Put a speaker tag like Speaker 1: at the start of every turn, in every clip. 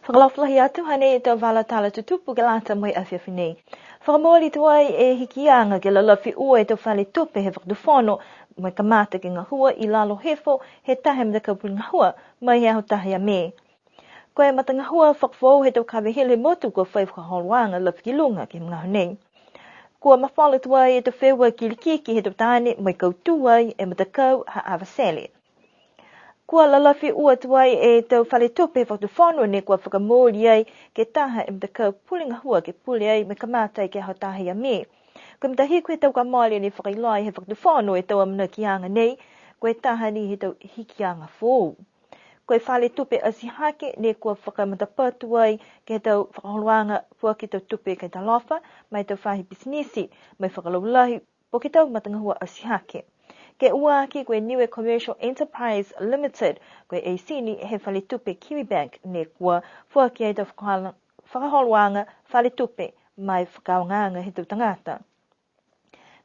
Speaker 1: Whakalawhalahi atu hane e tau wala tala tutupu ke lata mai awhiawhi nei. Whakamori tuai e hikianga ke lalafi ua e tau whale tupe he whakatuwhono mai kamata ke ngahua I lalo hefo he tahe mda kaupuli ngahua mai he aho tahe a me. Koe mata ngahua whakawhau he tau kawehele motu kua whai whakaholwanga lafi ki lunga ke ngaho nei. Kua mawhala tuai e tau whewa kilikiki he tau tāne mai kautuai e mata kau ha awasele. Kua lalafi ua tuai e tau whale tupe whakatuwhono ne kua whakamori ai ke taha e mta kau puli ngahua ke puli ai me kamata ke aho tahe a me. Koe mta hiku he tau ka maoli ni whakailoai he whakatuwhono e tau amna kianga nei, koe taha ni he tau hikianga fōu. Koe whale tupe asihake ne kua whakamata ai ke he tau whakaholwanga fua ki tau tupe ke talofa, mai tau whahi bisinisi, mai whakalaulahi po ki tau matangahua asihake. Ke uaki koe Niue Commercial Enterprise Limited, koe e sini he whale tupe Kiwi Bank ne kua fua ki he tau whakaholwanga whale tupe mai whakaonganga he tau tangata.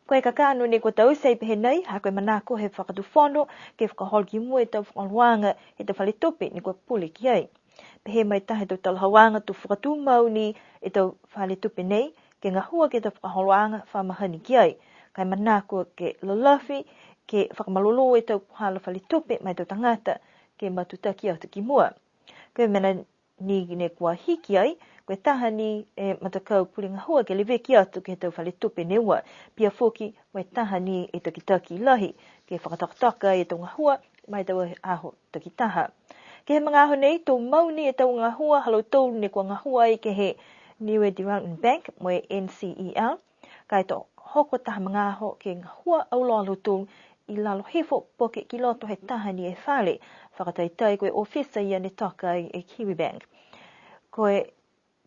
Speaker 1: Koe kakano ne kua tau sei pehe nei, ha koe manako he whakatuwhono ke whakaholki mua e tau whakaholwanga he tau whale tupe ne kua pule ki ai. Pehe mai tahe tau talahawanga tu whakatumau ni e tau whale tupe nei, ke ngahua ke tau whakaholwanga whamahani ki ai. Kai manako ke lalafi, ke whakamalolo e tau kuhala whale tupe mai tau tangata ke matutaki atu ki mua. Koe mena ni ne kua hiki ai, koe taha ni e matakau puli ngahua ke lewe ki atu ke tau whale tupe neua. Pia foki, koe taha ni e taki lahi ke whakatakataka e tau ngahua mai tau aho taki taha. Ke he mga aho nei, tau mauni e tau ngahua, halo tau ne kua ngahua ai ke he Niue Development Bank, moe NCEL. Kai tau hoko taha mga aho ke ngahua au lalo tau I lalo hefo poke ki loto he taha ni e whale, whakataitai koe ofisa ia ne toka e Kiwi Bank. Koe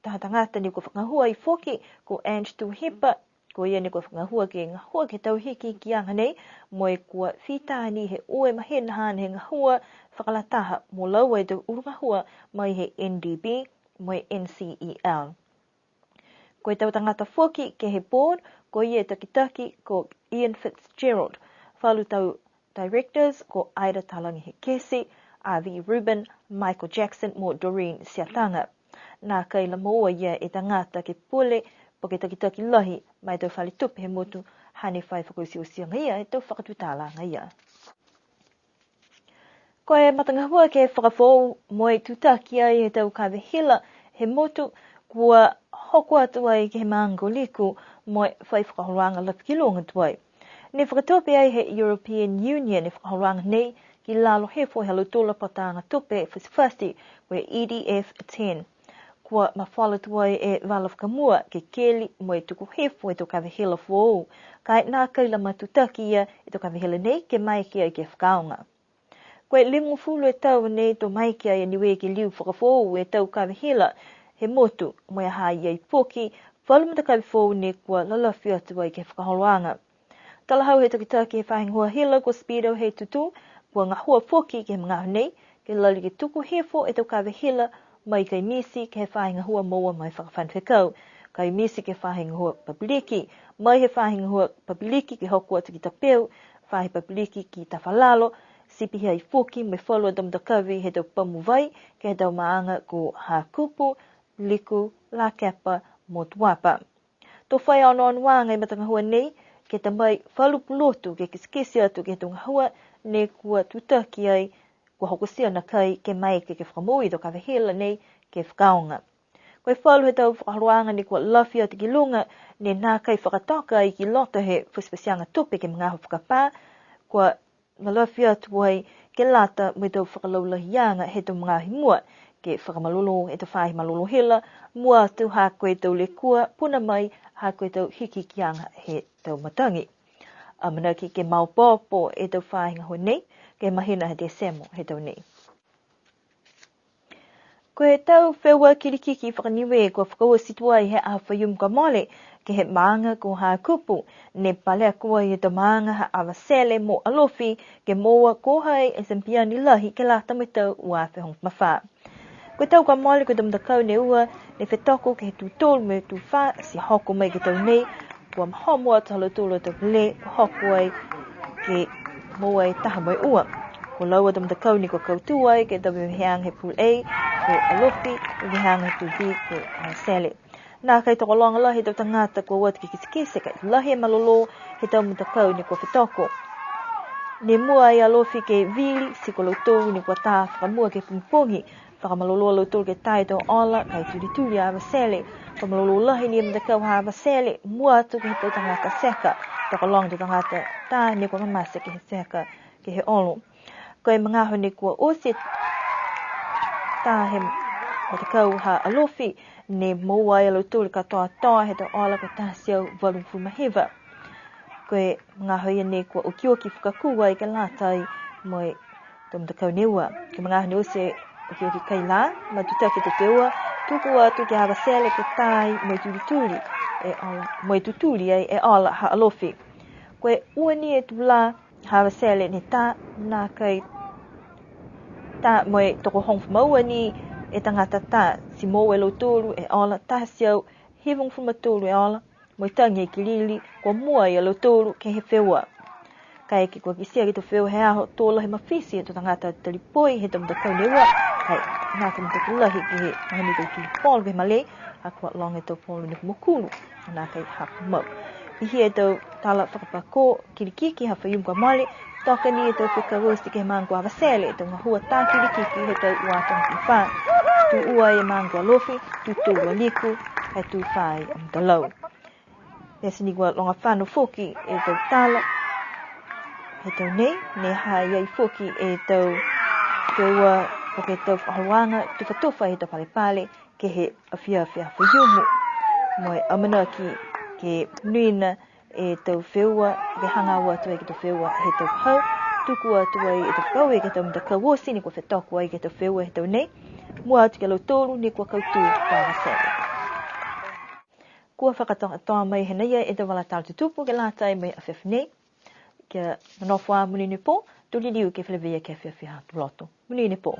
Speaker 1: taha tangata ni ko whakahua I foki, ko Ange Tuhipa, ko ia ni ko whakahua ke ngahua ke tau hiki ki anga nei, moe kua whitaha ni he oe mahena hana he ngahua, whakalataha mo laua e tau urungahua mai he NDB, moe NCEL. Koe tau tangata foki ke he board, ko ia taki ko Ian Fitzgerald, whalu tau directors ko Aida Talangi he kesi, R.V. Rubin, Michael Jackson mo Doreen Siatanga. Nā kai la moa ia e tangata ke pule po ke taki lahi mai tau whale tupe he motu hane whai whakoisiosianga ia e tau whakatutalanga ia. Koe matangahua ke whakawhou moe tutaki ai he tau kawehila he motu kua hoko atu ai ke he maango liku moe whai whakaholwanga lapikilonga tuai. Ne whakatope ai he European Union e whakaholwanga nei ki lalo hefo he halotola patanga tope whasifasi koe EDF 10. Kua mawhala tuai e wala whakamua ke keli moe tuku hefo e to kawehila fōu. Kai nā kaila matutaki ia e to kawehila nei ke maiki ai ke whakaonga. Koe limu fulu e tau nei to maiki ai niwe ke liu whakafōu e tau kawehila he motu moe hai ai poki whalumata kawefōu ne kua lalafi atu ai ke whakaholwanga. Talahau he takitaki he whahingua hila ko speedo he tutu, kua ngahua foki ke mga nei, ke lali ke tuku hefo e tau kawehila mai kai misi ke he whahingahua moa mai whakawhanwhekau. Kai misi ke whahingahua papiliki, mai he whahingahua papiliki ke hokua takita peu, whahi papiliki ki tawhalalo, sipi hei foki me whalua damdakawi he tau pamuvai, ke he tau maanga ko hakupu, liku, la kepa, mo tuapa. Tō whai anoan wāngai matangahua nei, ke ta mai whalupulotu ke kiskisi atu ke tungahua ne kua tutaki ai kua hokosia na kai ke mai ke whakamui to kawehila nei ke whakaonga. Koe whalu he tau whakaharuanga ni kua lafi atu ki lunga ne nā kai whakatoka ai ki lota he whaspesianga tupe ke mga whakapā kua malafi atu ai ke lata me tau whakalaulahianga he tau mga himua ke whakamalolo e tau whahi malolo hila mua atu hā koe tau le kua puna mai hā koe tau hiki kianga he tau matangi. Amanaki ke maupopo e tau whahinga ho nei, ke mahina he te semo he tau nei. Ko he tau whewa kirikiki whakaniwe kua whakaua situai he a whaium ka mole, ke he maanga ko ha kupu, ne palea kua i tau maanga ha awasele mo alofi, ke moa ko hai e sempiani lahi ke la tamitau ua whehong mawha. Ko tau ka mole ko tamtakau ne ua, ne whetoko ke he tutol me tu wha si hoko mai ke tau nei, kua mahomo atu halotolo tau pele, hoko ai ke moa e taha mai ua. Ko laua tamtakau ni ko kautua ai ke tau heang he pul ei, ko alofi we hanga tu vi ko sele na kai to longa la hito tangata ko wat ki kisi kai la he malolo hito mutakau ni ko fitoko ni mua ia alofi ke vili sikoloto ni ko ta fa mua ke pumpongi fa malolo lo to ke tai to ola kai tu ava sele fa malolo la ni mutakau ava sele mua tu ke hito tangata seka to long to tangata ta ni ko masa ke seka ke he olo ko mga ho ni ko osit ta he mutakau ha alofi ne moa ia lotul ka toa he to ola ko tasio volume fu mahiva ko nga ho ia ne ko o kioki fukakua i ka latai moi tom de kaunewa ke mga ho se o kioki kaila ma tuta ke te teua tukua tu ke hava sele ke tai moi tutuli e ola moi tutuli e ola ha alofi ko uani e tula hava sele ni ta na kai ta moi to ko hong mo ni e tangata ta si mo e lotulu e ola tasio hivung fu matulu e ola mo tangi kilili ko mua e lotulu ke he fewa kai ki ko ki sia ki to feu he aho tola he mafisi to tangata telipoi he tom da kaunewa kai na tom te kula hi ki he ni to ki pol ve male akwa long e to pol ni mokulu na kai hap mo i he to tala whakapako kirikiki ha whaium kwa male toka ni e to pika rosti ke mangua vasele to ngahua tā kirikiki he to uatong ki wha tu ua e mangua lofi tu tūua liku e tu whai amdalau Nesi ni gua longa whanu foki e to tala he to ne hai ai foki e to ua ke to whahuanga tu whatuwha he to pale ke he awhia whaiumu moi amana ke nuina e tau whiua ke hanga ua tu e ke tau whiua he tau hau tukua tu e tau kau e ke tau mdaka wosi ni kua whetoko e ke tau whiua he tau nei mua atu ke lau tōru ni kua kautu tāra sere kua whakatonga toa mai he neia e tau wala tāra tutupu ke lātai mai a whewhinei ke manofua muni ni po tuli liu ke whelewea ke whiawhia tu loto muni ni po